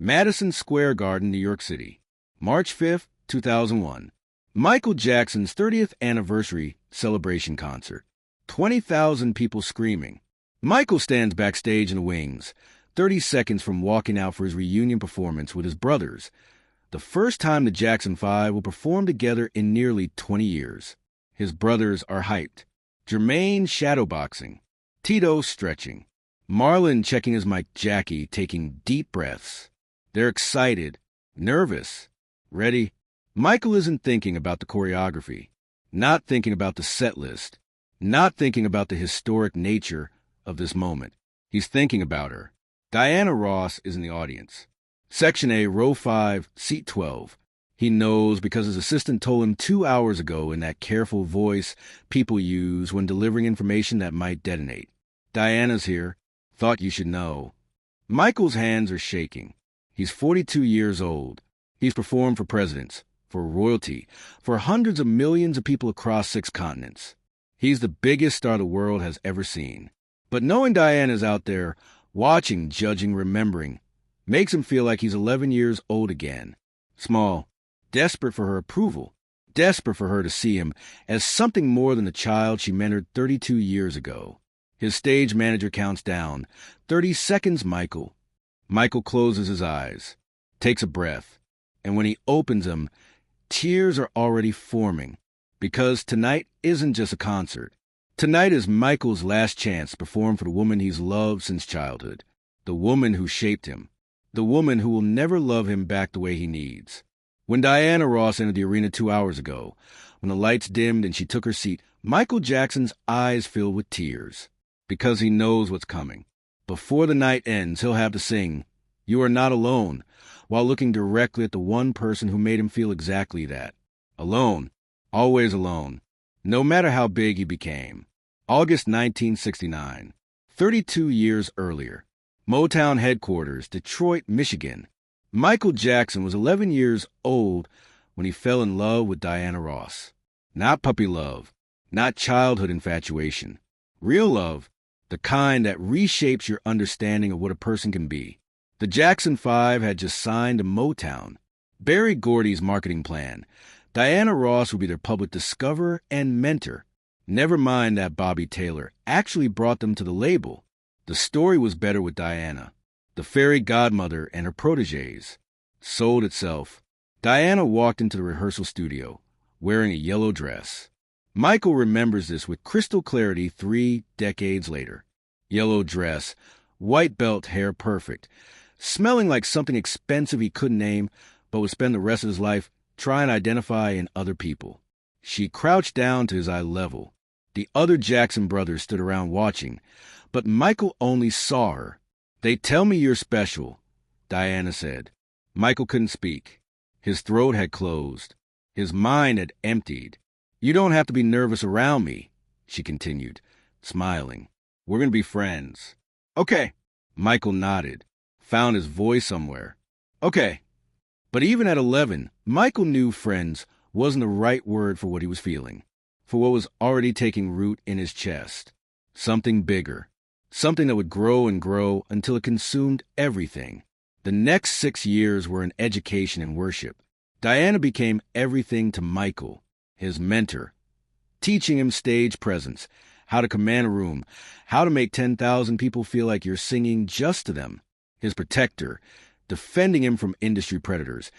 Madison Square Garden, New York City, March 5th, 2001. Michael Jackson's 30th anniversary celebration concert. 20,000 people screaming. Michael stands backstage in the wings, 30 seconds from walking out for his reunion performance with his brothers. The first time the Jackson 5 will perform together in nearly 20 years. His brothers are hyped. Jermaine shadowboxing. Tito stretching. Marlon checking his mic, Jackie taking deep breaths. They're excited, nervous, ready. Michael isn't thinking about the choreography, not thinking about the set list, not thinking about the historic nature of this moment. He's thinking about her. Diana Ross is in the audience. Section A, row 5, seat 12. He knows because his assistant told him 2 hours ago in that careful voice people use when delivering information that might detonate. Diana's here. Thought you should know. Michael's hands are shaking. He's 42 years old. He's performed for presidents, for royalty, for hundreds of millions of people across 6 continents. He's the biggest star the world has ever seen. But knowing Diana's out there, watching, judging, remembering, makes him feel like he's 11 years old again. Small, desperate for her approval, desperate for her to see him as something more than the child she mentored 32 years ago. His stage manager counts down. 30 seconds, Michael. Michael closes his eyes, takes a breath, and when he opens them, tears are already forming, because tonight isn't just a concert. Tonight is Michael's last chance to perform for the woman he's loved since childhood, the woman who shaped him, the woman who will never love him back the way he needs. When Diana Ross entered the arena 2 hours ago, when the lights dimmed and she took her seat, Michael Jackson's eyes filled with tears, because he knows what's coming. Before the night ends, he'll have to sing, "You Are Not Alone," while looking directly at the one person who made him feel exactly that. Alone. Always alone. No matter how big he became. August 1969. 32 years earlier. Motown headquarters, Detroit, Michigan. Michael Jackson was 11 years old when he fell in love with Diana Ross. Not puppy love. Not childhood infatuation. Real love. The kind that reshapes your understanding of what a person can be. The Jackson 5 had just signed to Motown. Berry Gordy's marketing plan. Diana Ross would be their public discoverer and mentor. Never mind that Bobby Taylor actually brought them to the label. The story was better with Diana, the fairy godmother and her protégés. Sold itself. Diana walked into the rehearsal studio, wearing a yellow dress. Michael remembers this with crystal clarity 3 decades later. Yellow dress, white belt, hair perfect, smelling like something expensive he couldn't name, but would spend the rest of his life trying to identify in other people. She crouched down to his eye level. The other Jackson brothers stood around watching, but Michael only saw her. "They tell me you're special," Diana said. Michael couldn't speak. His throat had closed. His mind had emptied. "You don't have to be nervous around me," she continued, smiling. "We're going to be friends." "Okay." Michael nodded, found his voice somewhere. "Okay." But even at 11, Michael knew friends wasn't the right word for what he was feeling, for what was already taking root in his chest. Something bigger. Something that would grow and grow until it consumed everything. The next 6 years were an education in worship. Diana became everything to Michael, his mentor, teaching him stage presence, how to command a room, how to make 10,000 people feel like you're singing just to them. His protector, defending him from industry predators,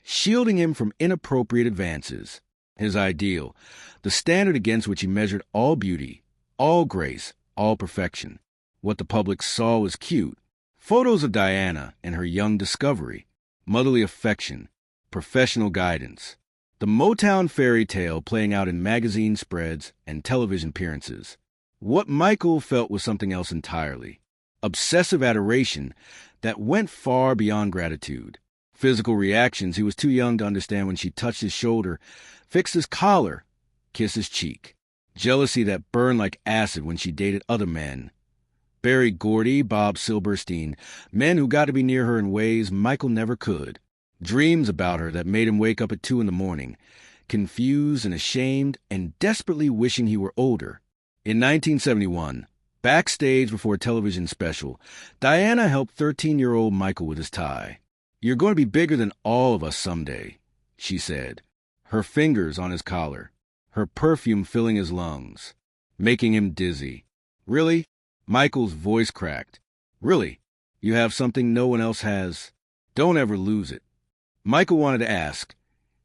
shielding him from inappropriate advances. His ideal, the standard against which he measured all beauty, all grace, all perfection. What the public saw was cute. Photos of Diana and her young discovery, motherly affection, professional guidance. The Motown fairy tale playing out in magazine spreads and television appearances. What Michael felt was something else entirely. Obsessive adoration that went far beyond gratitude. Physical reactions he was too young to understand when she touched his shoulder, fixed his collar, kissed his cheek. Jealousy that burned like acid when she dated other men. Berry Gordy, Bob Silberstein, men who got to be near her in ways Michael never could. Dreams about her that made him wake up at 2 a.m, confused and ashamed and desperately wishing he were older. In 1971, backstage before a television special, Diana helped 13-year-old Michael with his tie. "You're going to be bigger than all of us someday," she said, her fingers on his collar, her perfume filling his lungs, making him dizzy. "Really?" Michael's voice cracked. "Really? You have something no one else has? Don't ever lose it." Michael wanted to ask,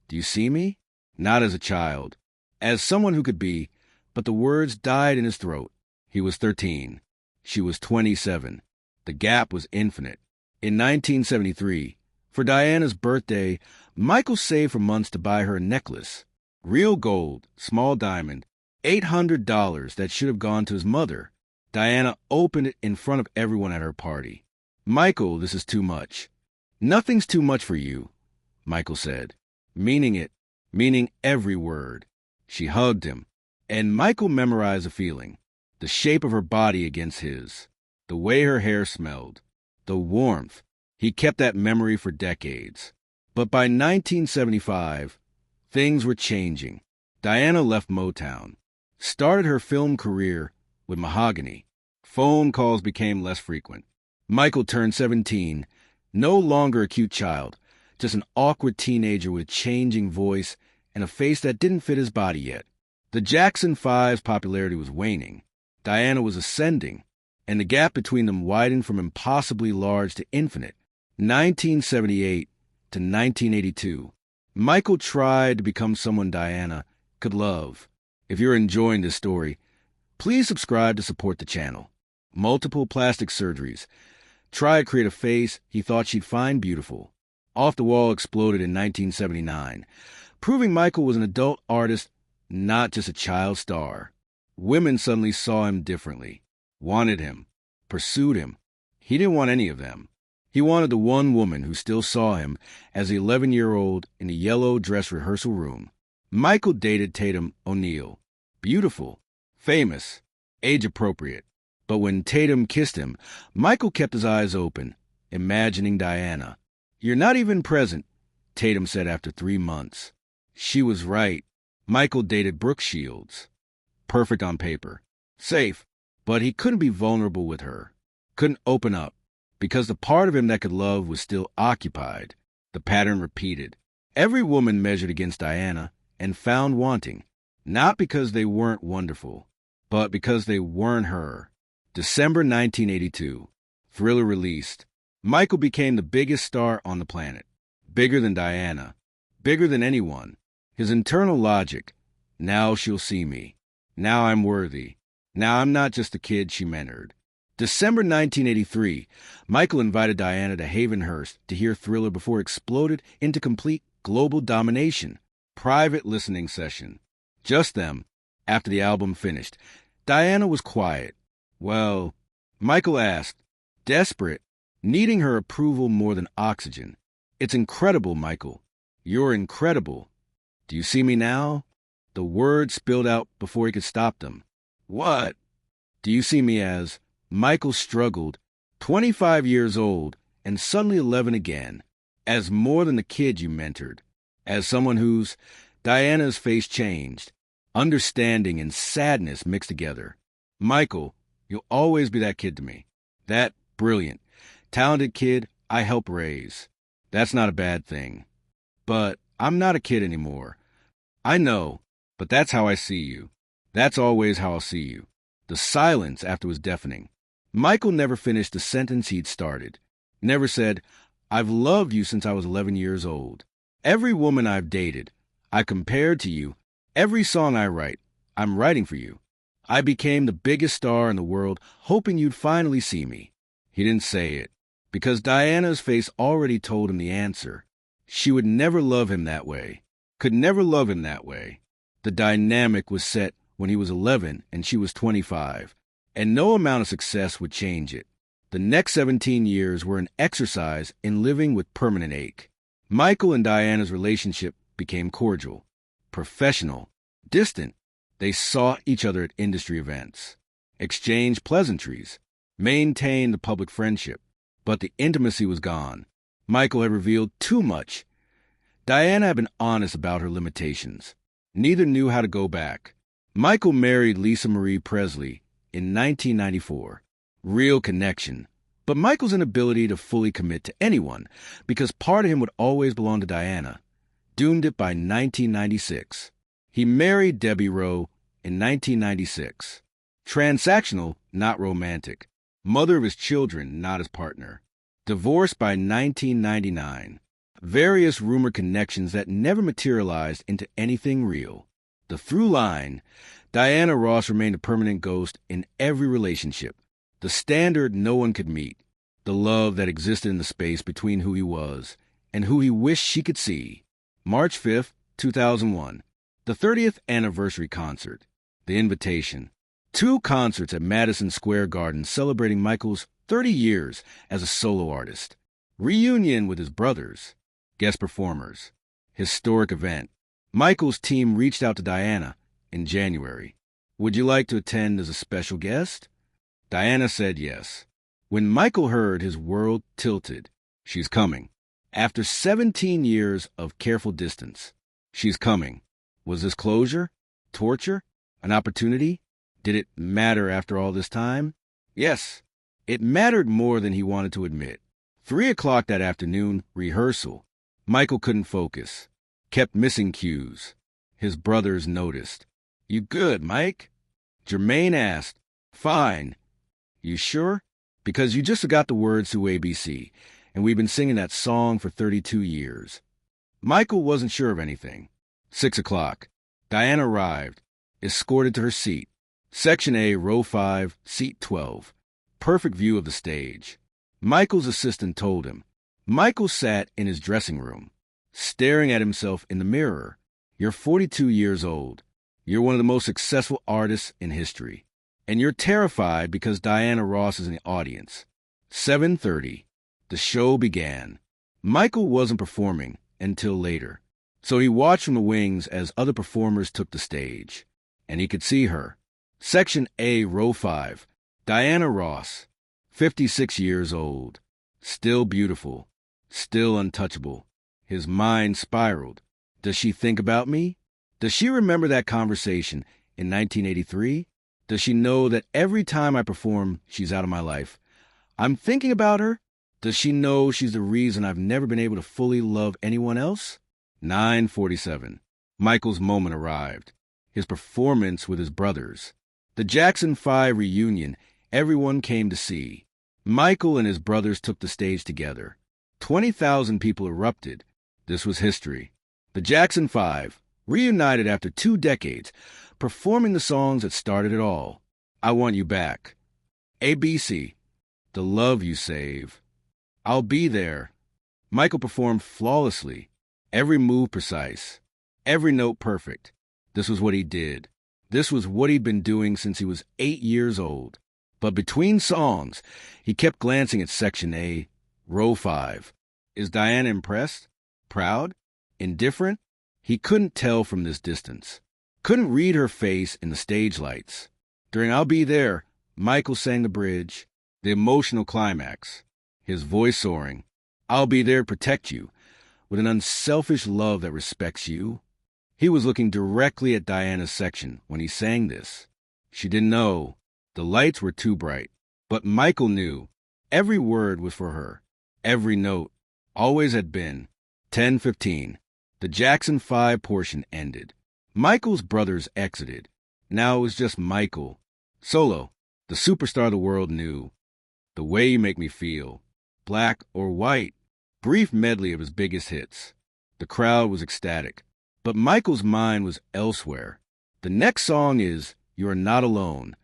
"Do you see me?" Not as a child, as someone who could be, but the words died in his throat. He was 13. She was 27. The gap was infinite. In 1973, for Diana's birthday, Michael saved for months to buy her a necklace. Real gold, small diamond, $800 that should have gone to his mother. Diana opened it in front of everyone at her party. "Michael, this is too much." "Nothing's too much for you," Michael said, meaning it, meaning every word. She hugged him, and Michael memorized the feeling, the shape of her body against his, the way her hair smelled, the warmth. He kept that memory for decades. But by 1975, things were changing. Diana left Motown, started her film career with Mahogany. Phone calls became less frequent. Michael turned 17, no longer a cute child, just an awkward teenager with a changing voice and a face that didn't fit his body yet. The Jackson 5's popularity was waning. Diana was ascending, and the gap between them widened from impossibly large to infinite. 1978 to 1982. Michael tried to become someone Diana could love. If you're enjoying this story, please subscribe to support the channel. Multiple plastic surgeries. Tried to create a face he thought she'd find beautiful. Off the Wall exploded in 1979, proving Michael was an adult artist, not just a child star. Women suddenly saw him differently, wanted him, pursued him. He didn't want any of them. He wanted the one woman who still saw him as the 11-year-old in the yellow dress rehearsal room. Michael dated Tatum O'Neal. Beautiful, famous, age-appropriate. But when Tatum kissed him, Michael kept his eyes open, imagining Diana. "You're not even present," Tatum said after 3 months. She was right. Michael dated Brooke Shields. Perfect on paper. Safe, but he couldn't be vulnerable with her. Couldn't open up, because the part of him that could love was still occupied. The pattern repeated. Every woman measured against Diana and found wanting, not because they weren't wonderful, but because they weren't her. December 1982. Thriller released. Michael became the biggest star on the planet. Bigger than Diana. Bigger than anyone. His internal logic. Now she'll see me. Now I'm worthy. Now I'm not just the kid she mentored. December 1983, Michael invited Diana to Havenhurst to hear Thriller before it exploded into complete global domination. Private listening session. Just them. After the album finished, Diana was quiet. Well, Michael asked, desperate, needing her approval more than oxygen. "It's incredible, Michael. You're incredible. Do you see me now?" The words spilled out before he could stop them. "What?" "Do you see me as..." Michael struggled, 25 years old and suddenly 11 again, as more than the kid you mentored, as someone whose... Diana's face changed. Understanding and sadness mixed together. "Michael, you'll always be that kid to me. That brilliant, talented kid I helped raise. That's not a bad thing. But I'm not a kid anymore. I know, but that's how I see you. That's always how I'll see you." The silence after was deafening. Michael never finished the sentence he'd started. Never said, "I've loved you since I was 11 years old. Every woman I've dated, I compared to you. Every song I write, I'm writing for you. I became the biggest star in the world, hoping you'd finally see me." He didn't say it, because Diana's face already told him the answer. She would never love him that way. Could never love him that way. The dynamic was set when he was 11 and she was 25, and no amount of success would change it. The next 17 years were an exercise in living with permanent ache. Michael and Diana's relationship became cordial, professional, distant. They saw each other at industry events, exchanged pleasantries, maintained the public friendship, but the intimacy was gone. Michael had revealed too much. Diana had been honest about her limitations. Neither knew how to go back. Michael married Lisa Marie Presley in 1994. Real connection, but Michael's inability to fully commit to anyone, because part of him would always belong to Diana, doomed it by 1996. He married Debbie Rowe in 1996. Transactional, not romantic. Mother of his children, not his partner. Divorced by 1999. Various rumored connections that never materialized into anything real. The through line, Diana Ross remained a permanent ghost in every relationship. The standard no one could meet. The love that existed in the space between who he was and who he wished she could see. March 5th, 2001. The 30th anniversary concert. The invitation. 2 concerts at Madison Square Garden celebrating Michael's 30 years as a solo artist. Reunion with his brothers. Guest performers. Historic event. Michael's team reached out to Diana in January. Would you like to attend as a special guest? Diana said yes. When Michael heard, his world tilted. She's coming. After 17 years of careful distance. She's coming. Was this closure? Torture? An opportunity? Did it matter after all this time? Yes. It mattered more than he wanted to admit. 3 o'clock that afternoon, rehearsal. Michael couldn't focus. Kept missing cues. His brothers noticed. You good, Mike? Jermaine asked. Fine. You sure? Because you just forgot the words to ABC, and we've been singing that song for 32 years. Michael wasn't sure of anything. 6 o'clock. Diana arrived, escorted to her seat. Section A, row 5, seat 12. Perfect view of the stage. Michael's assistant told him. Michael sat in his dressing room, staring at himself in the mirror. You're 42 years old. You're one of the most successful artists in history. And you're terrified because Diana Ross is in the audience. 7:30. The show began. Michael wasn't performing until later, so he watched from the wings as other performers took the stage. And he could see her. Section A, row 5. Diana Ross, 56 years old. Still beautiful. Still untouchable. His mind spiraled. Does she think about me? Does she remember that conversation in 1983? Does she know that every time I perform, she's out of my life? I'm thinking about her. Does she know she's the reason I've never been able to fully love anyone else? 9:47. Michael's moment arrived. His performance with his brothers. The Jackson 5 reunion everyone came to see. Michael and his brothers took the stage together. 20,000 people erupted. This was history. The Jackson 5, reunited after 2 decades, performing the songs that started it all. I Want You Back. ABC. The Love You Save. I'll Be There. Michael performed flawlessly. Every move precise. Every note perfect. This was what he did. This was what he'd been doing since he was 8 years old. But between songs, he kept glancing at Section A, row 5. Is Diana impressed? Proud? Indifferent? He couldn't tell from this distance. Couldn't read her face in the stage lights. During I'll Be There, Michael sang the bridge, the emotional climax, his voice soaring. I'll be there to protect you, with an unselfish love that respects you. He was looking directly at Diana's section when he sang this. She didn't know. The lights were too bright. But Michael knew. Every word was for her. Every note. Always had been. 10:15. The Jackson 5 portion ended. Michael's brothers exited. Now it was just Michael. Solo. The superstar the world knew. The Way You Make Me Feel. Black or White. Brief medley of his biggest hits. The crowd was ecstatic. But Michael's mind was elsewhere. The next song is You're Not Alone.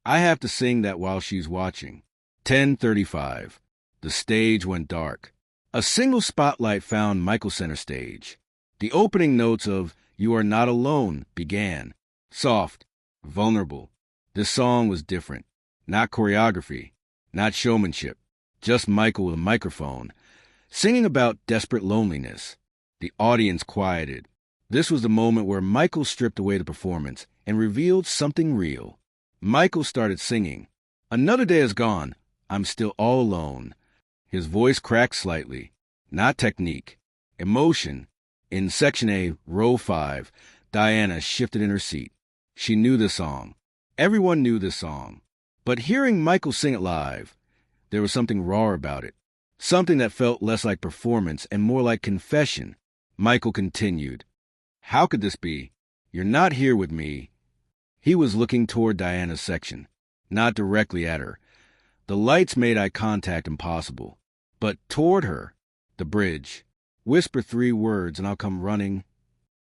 I have to sing that while she's watching. 10:35. The stage went dark. A single spotlight found Michael center stage. The opening notes of You Are Not Alone began. Soft, vulnerable. This song was different. Not choreography, not showmanship. Just Michael with a microphone, singing about desperate loneliness. The audience quieted. This was the moment where Michael stripped away the performance and revealed something real. Michael started singing. Another day is gone. I'm still all alone. His voice cracked slightly. Not technique. Emotion. In Section A, row 5, Diana shifted in her seat. She knew this song. Everyone knew this song. But hearing Michael sing it live, There was something raw about it. Something that felt less like performance and more like confession. Michael continued, "How could this be? You're not here with me." He was looking toward Diana's section, not directly at her. The lights made eye contact impossible. But toward her, the bridge. "Whisper 3 words and I'll come running."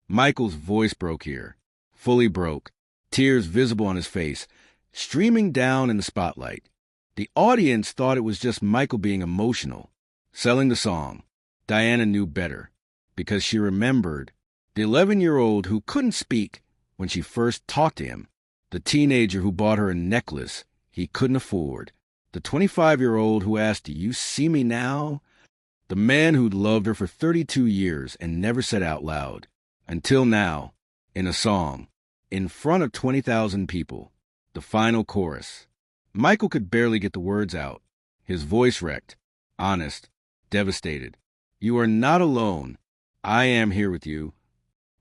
Michael's voice broke here. Fully broke. Tears visible on his face, streaming down in the spotlight. The audience thought it was just Michael being emotional, selling the song. Diana knew better, because she remembered the 11-year-old who couldn't speak when she first talked to him, the teenager who bought her a necklace he couldn't afford, the 25-year-old who asked, "Do you see me now?" The man who'd loved her for 32 years and never said out loud, until now, in a song, in front of 20,000 people, the final chorus. Michael could barely get the words out. His voice wrecked, honest, devastated. "You are not alone. I am here with you."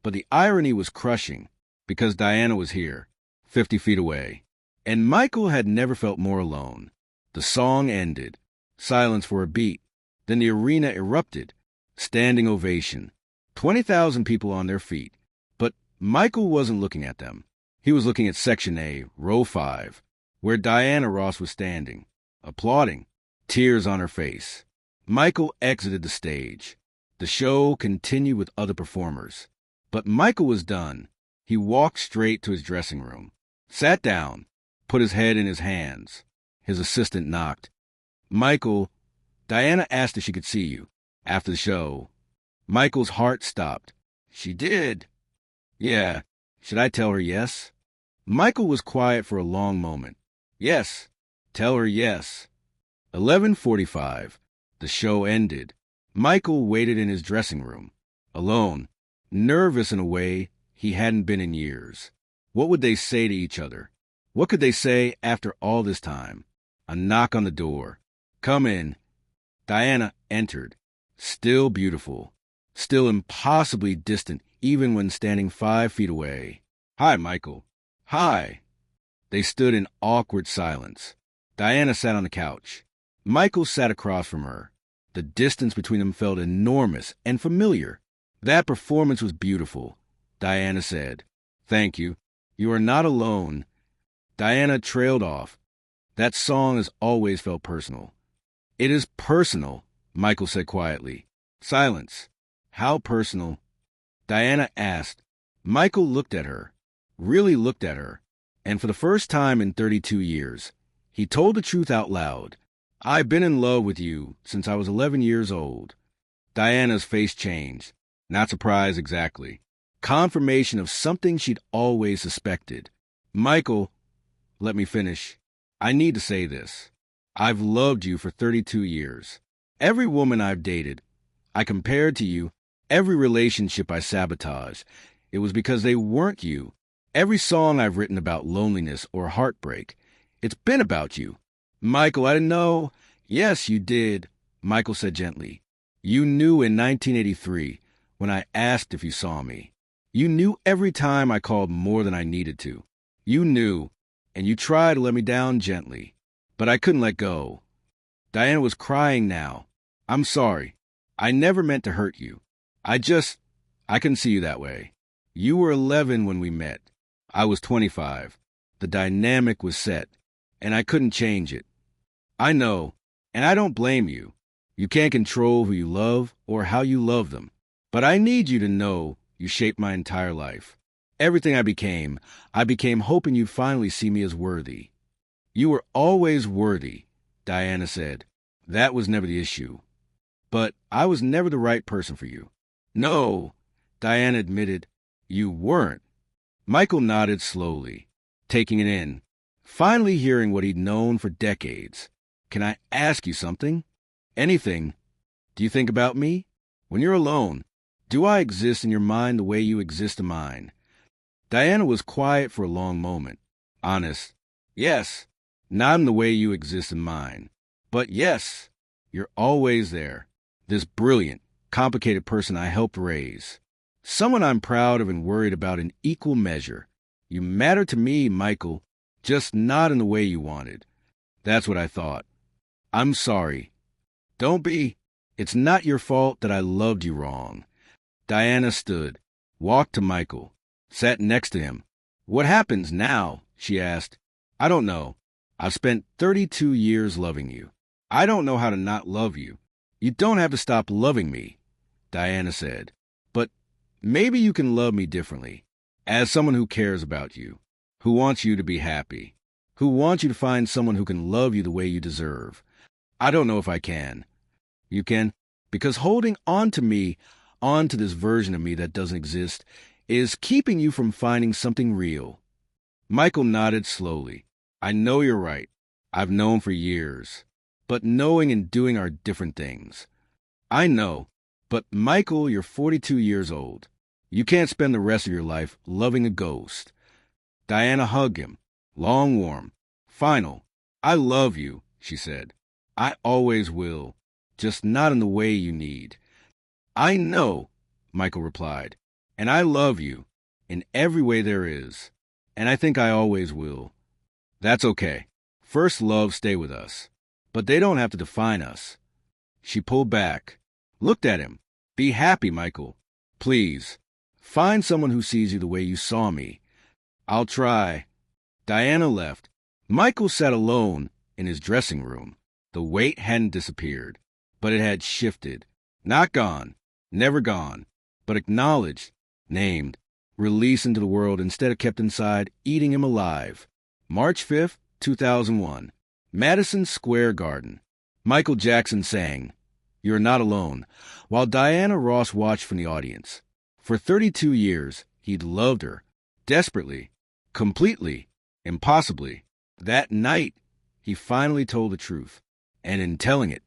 But the irony was crushing, because Diana was here, 50 feet away. And Michael had never felt more alone. The song ended. Silence for a beat. Then the arena erupted. Standing ovation. 20,000 people on their feet. But Michael wasn't looking at them. He was looking at Section A, Row 5, where Diana Ross was standing, applauding, tears on her face. Michael exited the stage. The show continued with other performers. But Michael was done. He walked straight to his dressing room, sat down, put his head in his hands. His assistant knocked. "Michael, Diana asked if she could see you after the show." Michael's heart stopped. "She did?" "Yeah. Should I tell her yes?" Michael was quiet for a long moment. "Yes. Tell her yes." 11:45. The show ended. Michael waited in his dressing room, alone, nervous in a way he hadn't been in years. What would they say to each other? What could they say after all this time? A knock on the door. "Come in." Diana entered, still beautiful, still impossibly distant even when standing 5 feet away. "Hi, Michael." "Hi." They stood in awkward silence. Diana sat on the couch. Michael sat across from her. The distance between them felt enormous and familiar. "That performance was beautiful," Diana said. "Thank you. You are not alone." Diana trailed off. "That song has always felt personal." "It is personal," Michael said quietly. Silence. "How personal?" Diana asked. Michael looked at her, really looked at her, and for the first time in 32 years, he told the truth out loud. "I've been in love with you since I was 11 years old." Diana's face changed. Not surprise exactly. Confirmation of something she'd always suspected. "Michael, let me finish. I need to say this. I've loved you for 32 years. Every woman I've dated, I compared to you. Every relationship I sabotaged, it was because they weren't you. Every song I've written about loneliness or heartbreak, it's been about you." "Michael, I didn't know." "Yes, you did," Michael said gently. "You knew in 1983 when I asked if you saw me. You knew every time I called more than I needed to. You knew, and you tried to let me down gently. But I couldn't let go." Diana was crying now. "I'm sorry. I never meant to hurt you. I couldn't see you that way. You were 11 when we met. I was 25. The dynamic was set, and I couldn't change it. I know, and I don't blame you. You can't control who you love or how you love them. But I need you to know you shaped my entire life. Everything I became hoping you'd finally see me as worthy." "You were always worthy," Diana said. "That was never the issue. But I was never the right person for you." "No," Diana admitted. "You weren't." Michael nodded slowly, taking it in, finally hearing what he'd known for decades. "Can I ask you something?" "Anything. Do you think about me? When you're alone, do I exist in your mind the way you exist in mine?" Diana was quiet for a long moment. Honest. "Yes. Not in the way you exist in mine. But yes, you're always there. This brilliant, complicated person I helped raise. Someone I'm proud of and worried about in equal measure. You matter to me, Michael, just not in the way you wanted." "That's what I thought." I'm sorry. Don't be. It's not your fault that I loved you wrong. Diana stood, walked to Michael, sat next to him. What happens now? She asked. I don't know. I've spent 32 years loving you. I don't know how to not love you. You don't have to stop loving me, Diana said. But maybe you can love me differently, as someone who cares about you, who wants you to be happy, who wants you to find someone who can love you the way you deserve. I don't know if I can. You can? Because holding on to me, on to this version of me that doesn't exist, is keeping you from finding something real. Michael nodded slowly. I know you're right. I've known for years. But knowing and doing are different things. I know. But Michael, you're 42 years old. You can't spend the rest of your life loving a ghost. Diana hugged him. Long, warm. Final. I love you, she said. I always will. Just not in the way you need. I know, Michael replied. And I love you. In every way there is. And I think I always will. That's okay. First loves stay with us. But they don't have to define us. She pulled back. Looked at him. Be happy, Michael. Please. Find someone who sees you the way you saw me. I'll try. Diana left. Michael sat alone in his dressing room. The weight hadn't disappeared, but it had shifted. Not gone, never gone, but acknowledged, named, released into the world instead of kept inside, eating him alive. March 5th, 2001. Madison Square Garden. Michael Jackson sang, You're Not Alone, while Diana Ross watched from the audience. For 32 years, he'd loved her, desperately, completely, impossibly. That night, he finally told the truth. And in telling it,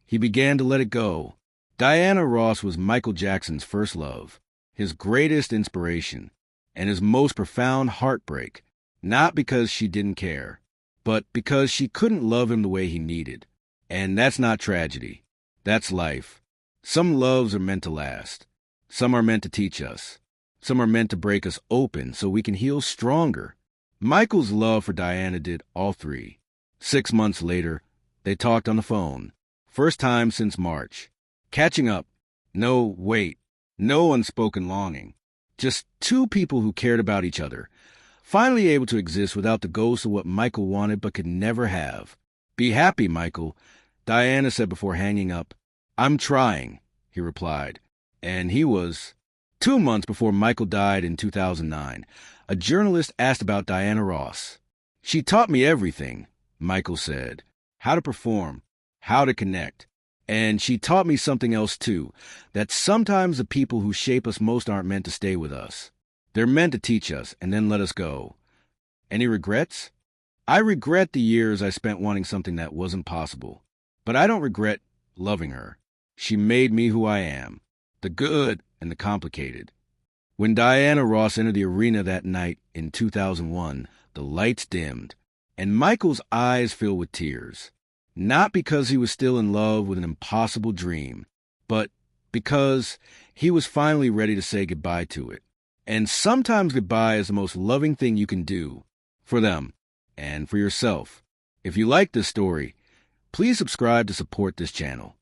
he began to let it go. Diana Ross was Michael Jackson's first love, his greatest inspiration, and his most profound heartbreak, not because she didn't care, but because she couldn't love him the way he needed. And that's not tragedy. That's life. Some loves are meant to last. Some are meant to teach us. Some are meant to break us open so we can heal stronger. Michael's love for Diana did all three. 6 months later, they talked on the phone. First time since March. Catching up. No, wait. No unspoken longing. Just two people who cared about each other. Finally able to exist without the ghost of what Michael wanted but could never have. Be happy, Michael, Diana said before hanging up. I'm trying, he replied. And he was. 2 months before Michael died in 2009, a journalist asked about Diana Ross. She taught me everything, Michael said. How to perform, how to connect. And she taught me something else too, that sometimes the people who shape us most aren't meant to stay with us. They're meant to teach us and then let us go. Any regrets? I regret the years I spent wanting something that wasn't possible. But I don't regret loving her. She made me who I am, the good and the complicated. When Diana Ross entered the arena that night in 2001, the lights dimmed, and Michael's eyes filled with tears. Not because he was still in love with an impossible dream, but because he was finally ready to say goodbye to it. And sometimes goodbye is the most loving thing you can do for them and for yourself. If you like this story, please subscribe to support this channel.